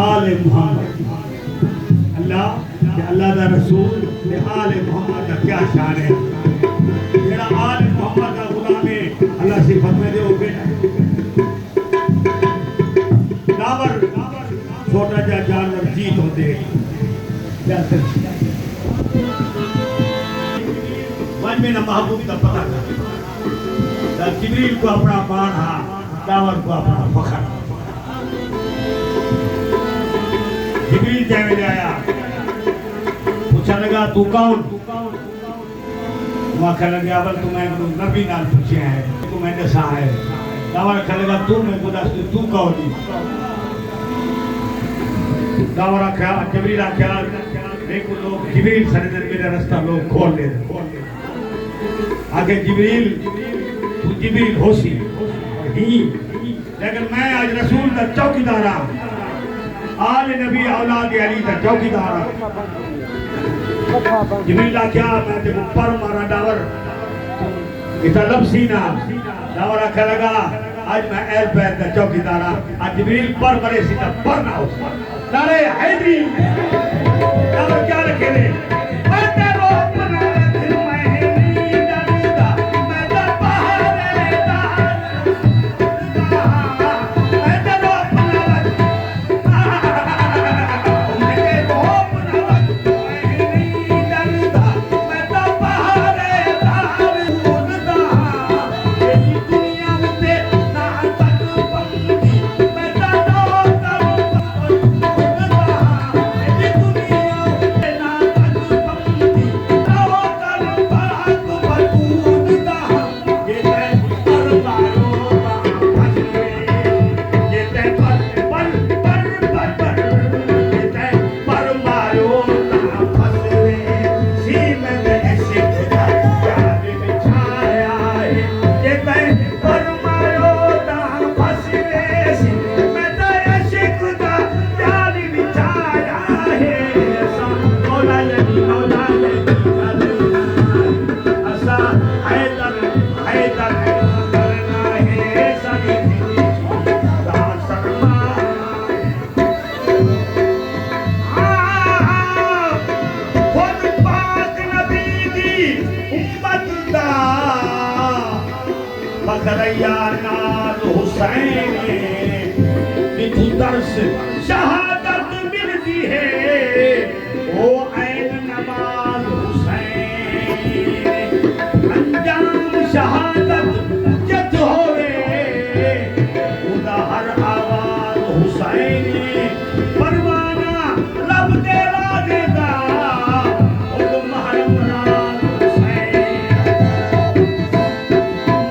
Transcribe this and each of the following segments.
आले मोहम्मद अल्लाह के अल्लाह दा रसूल ते आले मोहम्मद का क्या शान है जेड़ा आले मोहम्मद का गुलाम है अल्लाह सिफत में दे बेटा दावर छोटा जा जानवर जीत होते मन में ना महबूब का पता था जिब्रील को अपना मान हा दावर को अपना फखर जिब्रील कहने आया पूछा लगा तू कौन आखिर लगे अवल तुम्हें नबी नाल पूछे हैं तू मैंने सा है दावर आखिर लगा तू मैं खुदा तू कौन दावर आखिर जिब्रील आखिर देखो लोग जिब्रील सरे मेरा रास्ता लोग खोल ले आगे जिब्रील जिब्रील होशी ही लेकिन मैं आज रसूल का चौकीदार हूं आल नबी औलाद अली का चौकीदार हूं जिब्रील क्या मैं तेरे पर मारा डावर इतना लफ्ज़ी ना डावर आखिर लगा आज मैं एल पैर का चौकीदार हूं आज जिब्रील पर मरे सीधा पर ना हो नारे हैदरी डावर क्या रखे ले शहादत मिलती है ओ ऐन नवाज हुसैन अंजाम शहादत जत होवे उदा हर आवाज हुसैन परवाना लब तेरा देदा खुद महरम राज हुसैन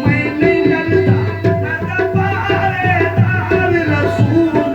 मैं नहीं डरता ना पारे दार रसूल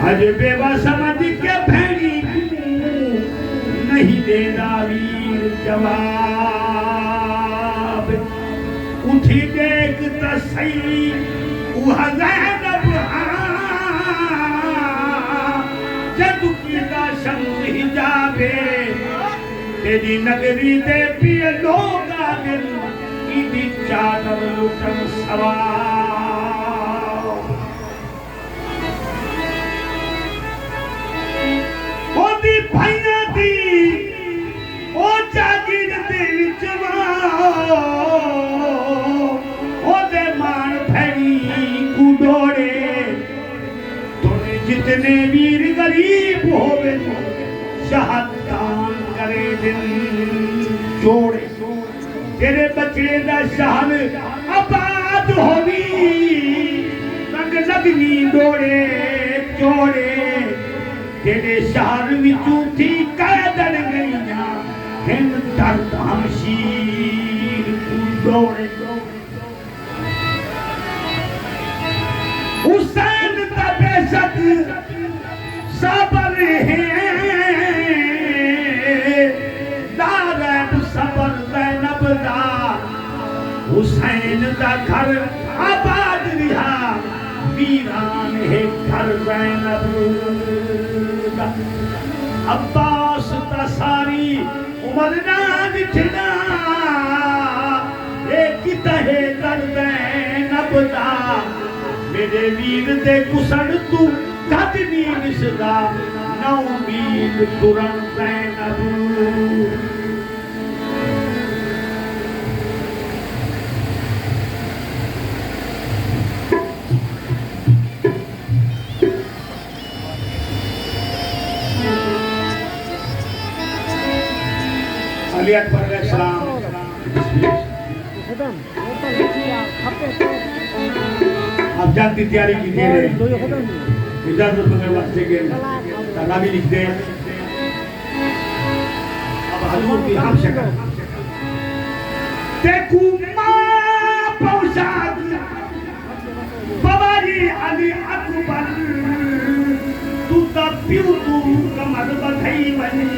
अज बेवा समझ के भैनी नहीं देना वीर जवाब उठी देख त सही उहा ज़ैनब जद की दा शम्स हिजाबे तेरी नगरी दे पिए लोग आगिल इदी चादर लुटन सवार होदी भाइया दी ओ जागिर दे विच ओदे मान भैनी कुडोड़े तोने जितने वीर गरीब होवे शहादतान करे दिन जोड़े तेरे बचड़े दा शहर आबाद होवी रंग लगनी डोड़े चोड़े तेरे शहर विचों थी कैदन गईया हिंद दर्द हमशीर डोड़े हुसैन दा बेशक सबर है दारब सबर ज़ैनब दा हुसैन दा घर आबाद रिहा वीरान है घर ज़ैनब दा अब्बास दा सारी उमर ना दिखना एक तहे कर ज़ैनब दा मेरे वीर दे कुसण तू कद नी निसदा नौ मील तुरन ज़ैनब अली अकबर अलैहिस्सलाम अब जंग की तैयारी की दे रहे इजाजत मगर वास्ते के ताला भी लिख दे अब हजूर की हम शक्ल देखू मां पहुंचा बाबाजी अली अकबर तू तब प्यू तू कमर बधई बनी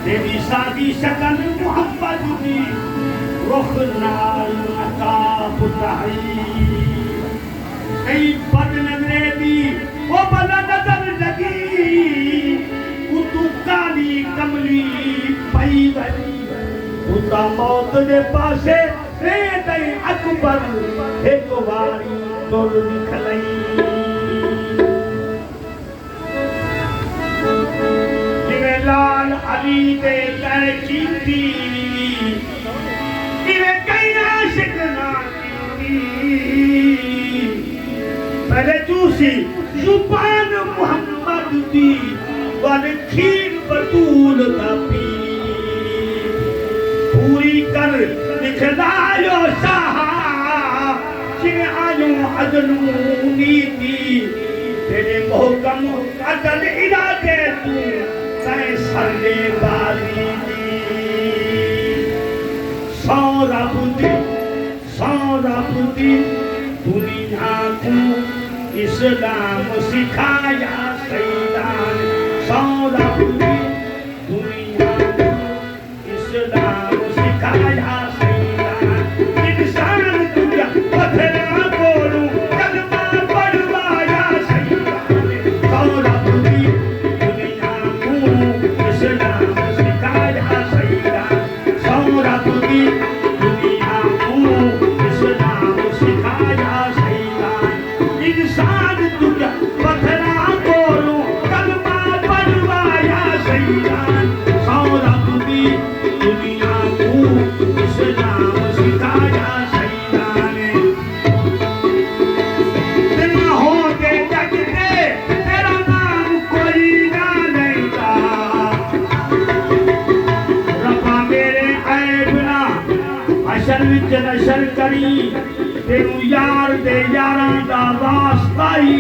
तेरी सादी शक्ल मोहब्बत दी रुख नाल अताब ताई कई बद नजरे दी ओ बला नजर लगी तू काली कमली पई वई उता मौत दे पासे रे दई अकबर एक वारी तोड़ निकलई लाल अली दे कै कीती इवे कई आशिक ना कीती पहले चूसी जुबान मोहम्मद दी वन खीर बतूल दा पी पूरी कर दिखलायो शाह जिने आयो अदलू नीति तेरे मोहकम अदल इरादे तू सरले बाली सौरा बुद्धि दुनिया को इस्लाम सिखाया सैदान सौरा बुद्धि दुनिया को इस्लाम सिखाया सैदान इंसान तुझा पथरा बोलूं कलमा पढ़वाया सैदान सौरा बुद्धि नशर करी तेरू यार दे यारां दा वास्ताई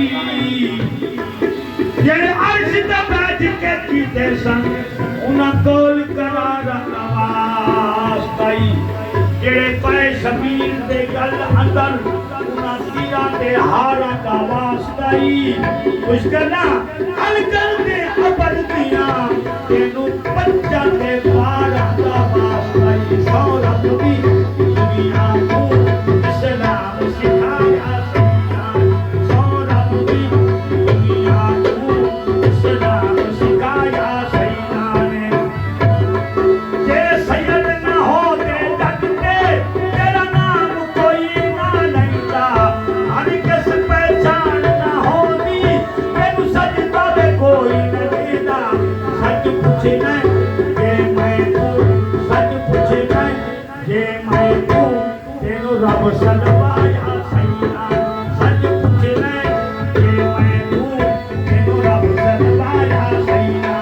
जेड़े अर्श ते बैठ के कीते सन उन्हां कोल करार वास्ताई जेड़े पै शबीर दे गल अंदर उना तीरा ते हारा दा वास्ताई कुछ करना हल कर दे अबद दिया तेनू पंजा ते पारा दा वास्ताई सौरा दी दुनिया को इस्लाम सिखाया सैयदा सौरा दी दुनिया को इस्लाम सिखाया सैयदा ने जे सैयद ना हो ते जग ते तेरा नाम कोई ना लैंदा हर किस पहचान ना होनी तेनू सजदा दे कोई न देदा सच पूछना जे मैं तू सच पूछना जे मैं तू तेनू रब सलवाया सैयदा सच पूछना जे मैं तू तेनू रब सलवाया सैयदा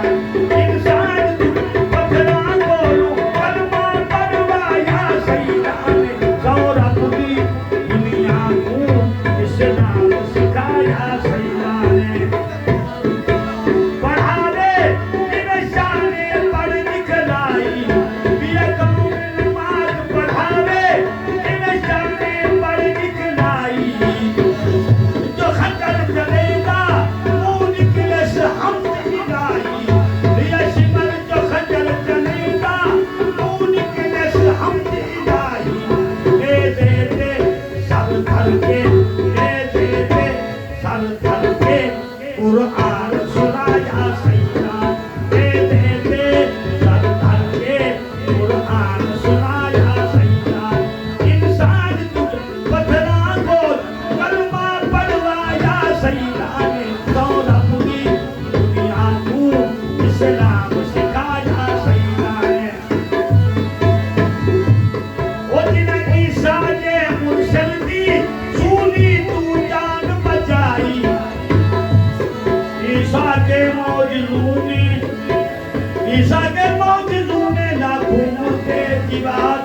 इंसान तू पत्थरा कोलू कलमा पढ़वाया सैयदा ने सौरा दी दुनिया को इस्लाम सिखाया सैयदा ने पढ़ावे तेरे शाने पढ़ निकलाई बिया कौम नमाज पढ़ावे तेरे शाने पढ़ निकलाई जो खतर चलेगा मुंह निकले से हमद इलाही बिया शिमर जो खतर चलेगा मुंह निकले से हमद इलाही ले दे दे सर धर के ले दे दे सर धर के कुरान सुनाया सैयदा ले दे दे सर धर के कुरान सुनाया सैयदा इंसान तू पत्थरा को कलमा पढ़वाया सैयदा ने सौरा दी दुनिया को इस्लाम सिखाया सैयदा ने ओ दिन ईसा जे मुर्शल दी सुनी तू जान बचाई ईसा के मौजूद ने लाखों मुर्दे दीवार